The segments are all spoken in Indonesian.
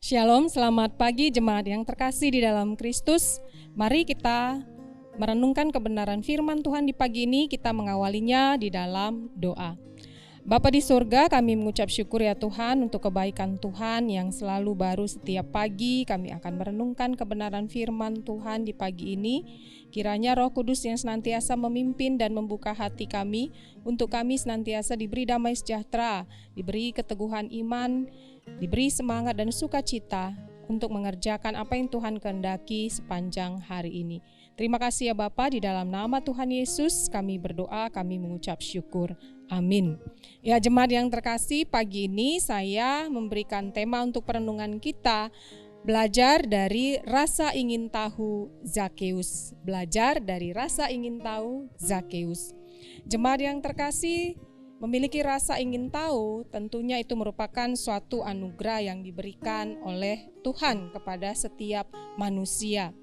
Shalom, selamat pagi jemaat yang terkasih di dalam Kristus. Mari kita merenungkan kebenaran firman Tuhan di pagi ini. Kita mengawalinya di dalam doa. Bapa di surga, kami mengucap syukur ya Tuhan untuk kebaikan Tuhan yang selalu baru setiap pagi. Kami akan merenungkan kebenaran firman Tuhan di pagi ini. Kiranya Roh Kudus yang senantiasa memimpin dan membuka hati kami, untuk kami senantiasa diberi damai sejahtera, diberi keteguhan iman, diberi semangat dan sukacita untuk mengerjakan apa yang Tuhan kehendaki sepanjang hari ini. Terima kasih ya Bapa, di dalam nama Tuhan Yesus kami berdoa, kami mengucap syukur. Amin. Ya jemaat yang terkasih, pagi ini saya memberikan tema untuk perenungan kita, belajar dari rasa ingin tahu Zakeus. Belajar dari rasa ingin tahu Zakeus. Jemaat yang terkasih, memiliki rasa ingin tahu tentunya itu merupakan suatu anugerah yang diberikan oleh Tuhan kepada setiap manusia.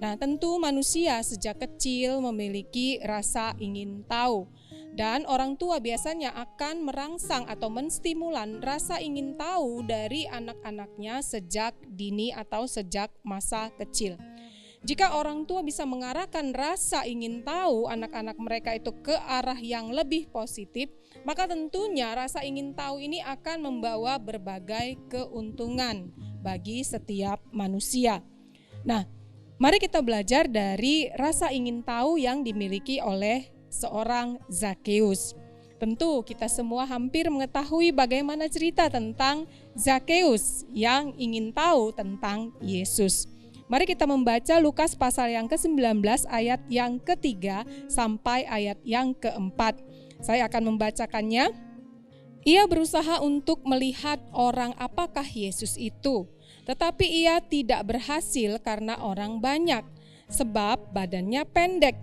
Nah, tentu manusia sejak kecil memiliki rasa ingin tahu. Dan orang tua biasanya akan merangsang atau menstimulan rasa ingin tahu dari anak-anaknya sejak dini atau sejak masa kecil. Jika orang tua bisa mengarahkan rasa ingin tahu anak-anak mereka itu ke arah yang lebih positif, maka tentunya rasa ingin tahu ini akan membawa berbagai keuntungan bagi setiap manusia. Nah, mari kita belajar dari rasa ingin tahu yang dimiliki oleh seorang Zakeus. Tentu kita semua hampir mengetahui bagaimana cerita tentang Zakeus yang ingin tahu tentang Yesus. Mari kita membaca Lukas pasal yang ke-19 ayat yang ke-3 sampai ayat yang ke-4. Saya akan membacakannya. Ia berusaha untuk melihat orang apakah Yesus itu, tetapi ia tidak berhasil karena orang banyak, sebab badannya pendek.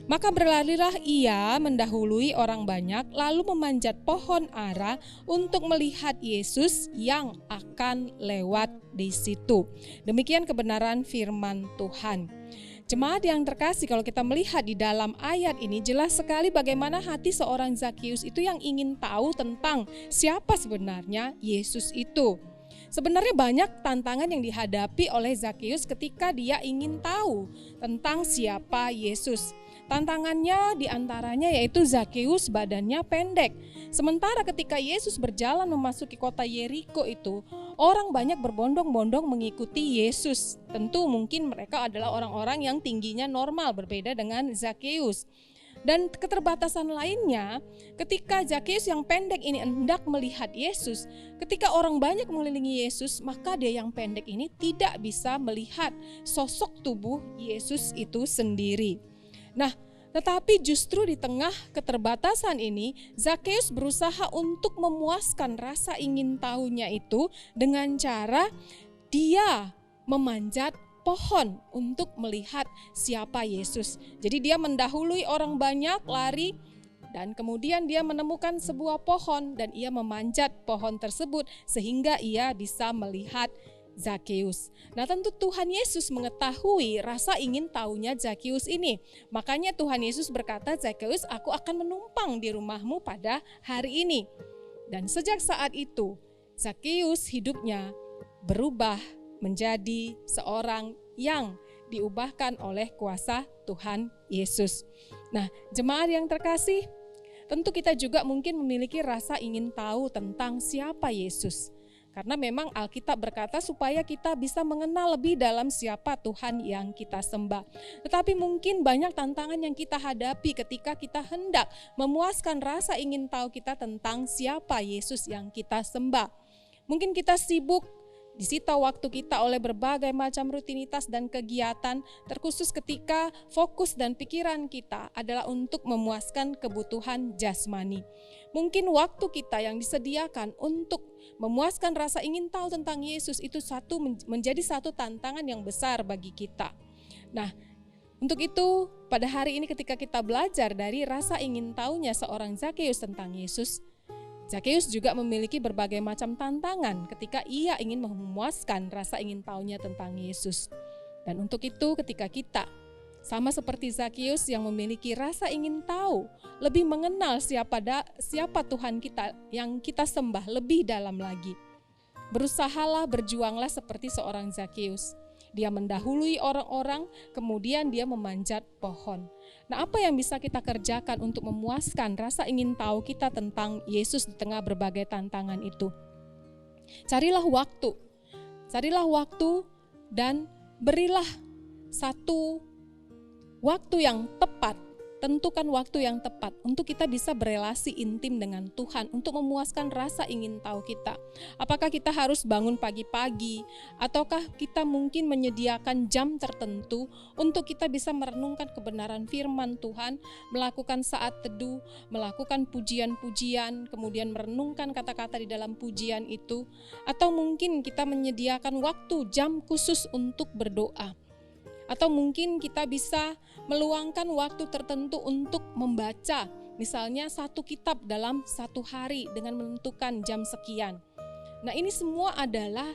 Maka berlarilah ia mendahului orang banyak, lalu memanjat pohon ara untuk melihat Yesus yang akan lewat di situ. Demikian kebenaran firman Tuhan. Jemaat yang terkasih, kalau kita melihat di dalam ayat ini jelas sekali bagaimana hati seorang Zakeus itu yang ingin tahu tentang siapa sebenarnya Yesus itu. Sebenarnya banyak tantangan yang dihadapi oleh Zakeus ketika dia ingin tahu tentang siapa Yesus. Tantangannya diantaranya yaitu Zakeus badannya pendek. Sementara ketika Yesus berjalan memasuki kota Yeriko itu, orang banyak berbondong-bondong mengikuti Yesus. Tentu mungkin mereka adalah orang-orang yang tingginya normal, berbeda dengan Zakeus. Dan keterbatasan lainnya, ketika Zakeus yang pendek ini hendak melihat Yesus, ketika orang banyak mengelilingi Yesus, maka dia yang pendek ini tidak bisa melihat sosok tubuh Yesus itu sendiri. Nah, tetapi justru di tengah keterbatasan ini, Zakeus berusaha untuk memuaskan rasa ingin tahunya itu dengan cara dia memanjat pohon untuk melihat siapa Yesus. Jadi dia mendahului orang banyak lari dan kemudian dia menemukan sebuah pohon dan ia memanjat pohon tersebut sehingga ia bisa melihat Zakeus. Nah, tentu Tuhan Yesus mengetahui rasa ingin tahunya Zakeus ini. Makanya Tuhan Yesus berkata, "Zakeus, aku akan menumpang di rumahmu pada hari ini." Dan sejak saat itu, Zakeus hidupnya berubah menjadi seorang yang diubahkan oleh kuasa Tuhan Yesus. Nah, jemaat yang terkasih, tentu kita juga mungkin memiliki rasa ingin tahu tentang siapa Yesus. Karena memang Alkitab berkata supaya kita bisa mengenal lebih dalam siapa Tuhan yang kita sembah. Tetapi mungkin banyak tantangan yang kita hadapi ketika kita hendak memuaskan rasa ingin tahu kita tentang siapa Yesus yang kita sembah. Mungkin kita sibuk, disita waktu kita oleh berbagai macam rutinitas dan kegiatan, terkhusus ketika fokus dan pikiran kita adalah untuk memuaskan kebutuhan jasmani. Mungkin waktu kita yang disediakan untuk memuaskan rasa ingin tahu tentang Yesus itu menjadi satu tantangan yang besar bagi kita. Nah, untuk itu pada hari ini ketika kita belajar dari rasa ingin tahunya seorang Zakeus tentang Yesus, Zakeus juga memiliki berbagai macam tantangan ketika ia ingin memuaskan rasa ingin tahunya tentang Yesus. Dan untuk itu ketika kita sama seperti Zakeus yang memiliki rasa ingin tahu, lebih mengenal siapa Tuhan kita yang kita sembah lebih dalam lagi. Berusahalah, berjuanglah seperti seorang Zakeus. Dia mendahului orang-orang, kemudian dia memanjat pohon. Nah, apa yang bisa kita kerjakan untuk memuaskan rasa ingin tahu kita tentang Yesus di tengah berbagai tantangan itu? Carilah waktu dan berilah satu waktu yang tepat. Tentukan waktu yang tepat untuk kita bisa berelasi intim dengan Tuhan, untuk memuaskan rasa ingin tahu kita. Apakah kita harus bangun pagi-pagi, ataukah kita mungkin menyediakan jam tertentu untuk kita bisa merenungkan kebenaran firman Tuhan, melakukan saat teduh, melakukan pujian-pujian, kemudian merenungkan kata-kata di dalam pujian itu, atau mungkin kita menyediakan waktu, jam khusus untuk berdoa. Atau mungkin kita bisa meluangkan waktu tertentu untuk membaca, misalnya satu kitab dalam satu hari dengan menentukan jam sekian. Nah, ini semua adalah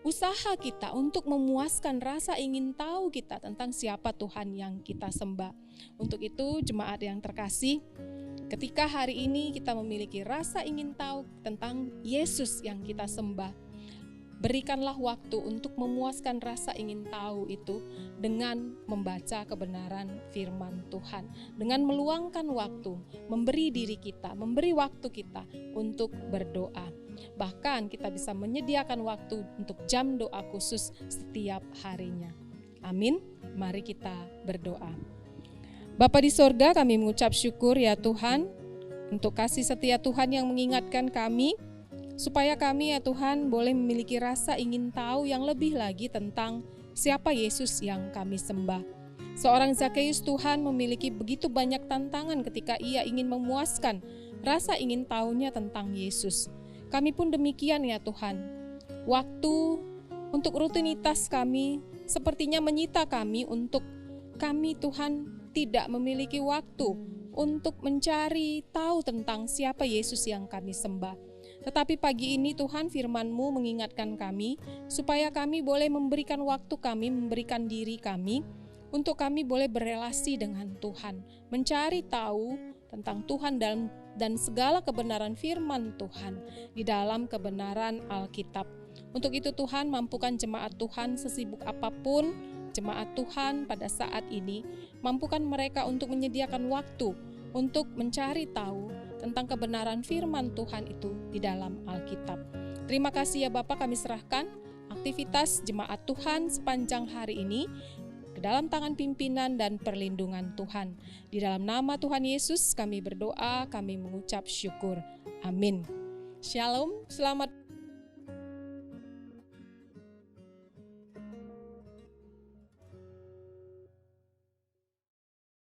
usaha kita untuk memuaskan rasa ingin tahu kita tentang siapa Tuhan yang kita sembah. Untuk itu, jemaat yang terkasih, ketika hari ini kita memiliki rasa ingin tahu tentang Yesus yang kita sembah, berikanlah waktu untuk memuaskan rasa ingin tahu itu dengan membaca kebenaran firman Tuhan. Dengan meluangkan waktu, memberi diri kita, memberi waktu kita untuk berdoa. Bahkan kita bisa menyediakan waktu untuk jam doa khusus setiap harinya. Amin. Mari kita berdoa. Bapa di sorga, kami mengucap syukur ya Tuhan, untuk kasih setia Tuhan yang mengingatkan kami, supaya kami ya Tuhan boleh memiliki rasa ingin tahu yang lebih lagi tentang siapa Yesus yang kami sembah. Seorang Zakeus Tuhan memiliki begitu banyak tantangan ketika ia ingin memuaskan rasa ingin tahunya tentang Yesus. Kami pun demikian ya Tuhan. Waktu untuk rutinitas kami sepertinya menyita kami untuk kami Tuhan tidak memiliki waktu untuk mencari tahu tentang siapa Yesus yang kami sembah. Tetapi pagi ini Tuhan firman-Mu mengingatkan kami supaya kami boleh memberikan waktu kami, memberikan diri kami untuk kami boleh berelasi dengan Tuhan, mencari tahu tentang Tuhan dan segala kebenaran firman Tuhan di dalam kebenaran Alkitab. Untuk itu Tuhan, mampukan jemaat Tuhan sesibuk apapun jemaat Tuhan pada saat ini, mampukan mereka untuk menyediakan waktu untuk mencari tahu tentang kebenaran firman Tuhan itu di dalam Alkitab. Terima kasih ya Bapak, kami serahkan aktivitas jemaat Tuhan sepanjang hari ini ke dalam tangan pimpinan dan perlindungan Tuhan. Di dalam nama Tuhan Yesus kami berdoa, kami mengucap syukur. Amin. Shalom, selamat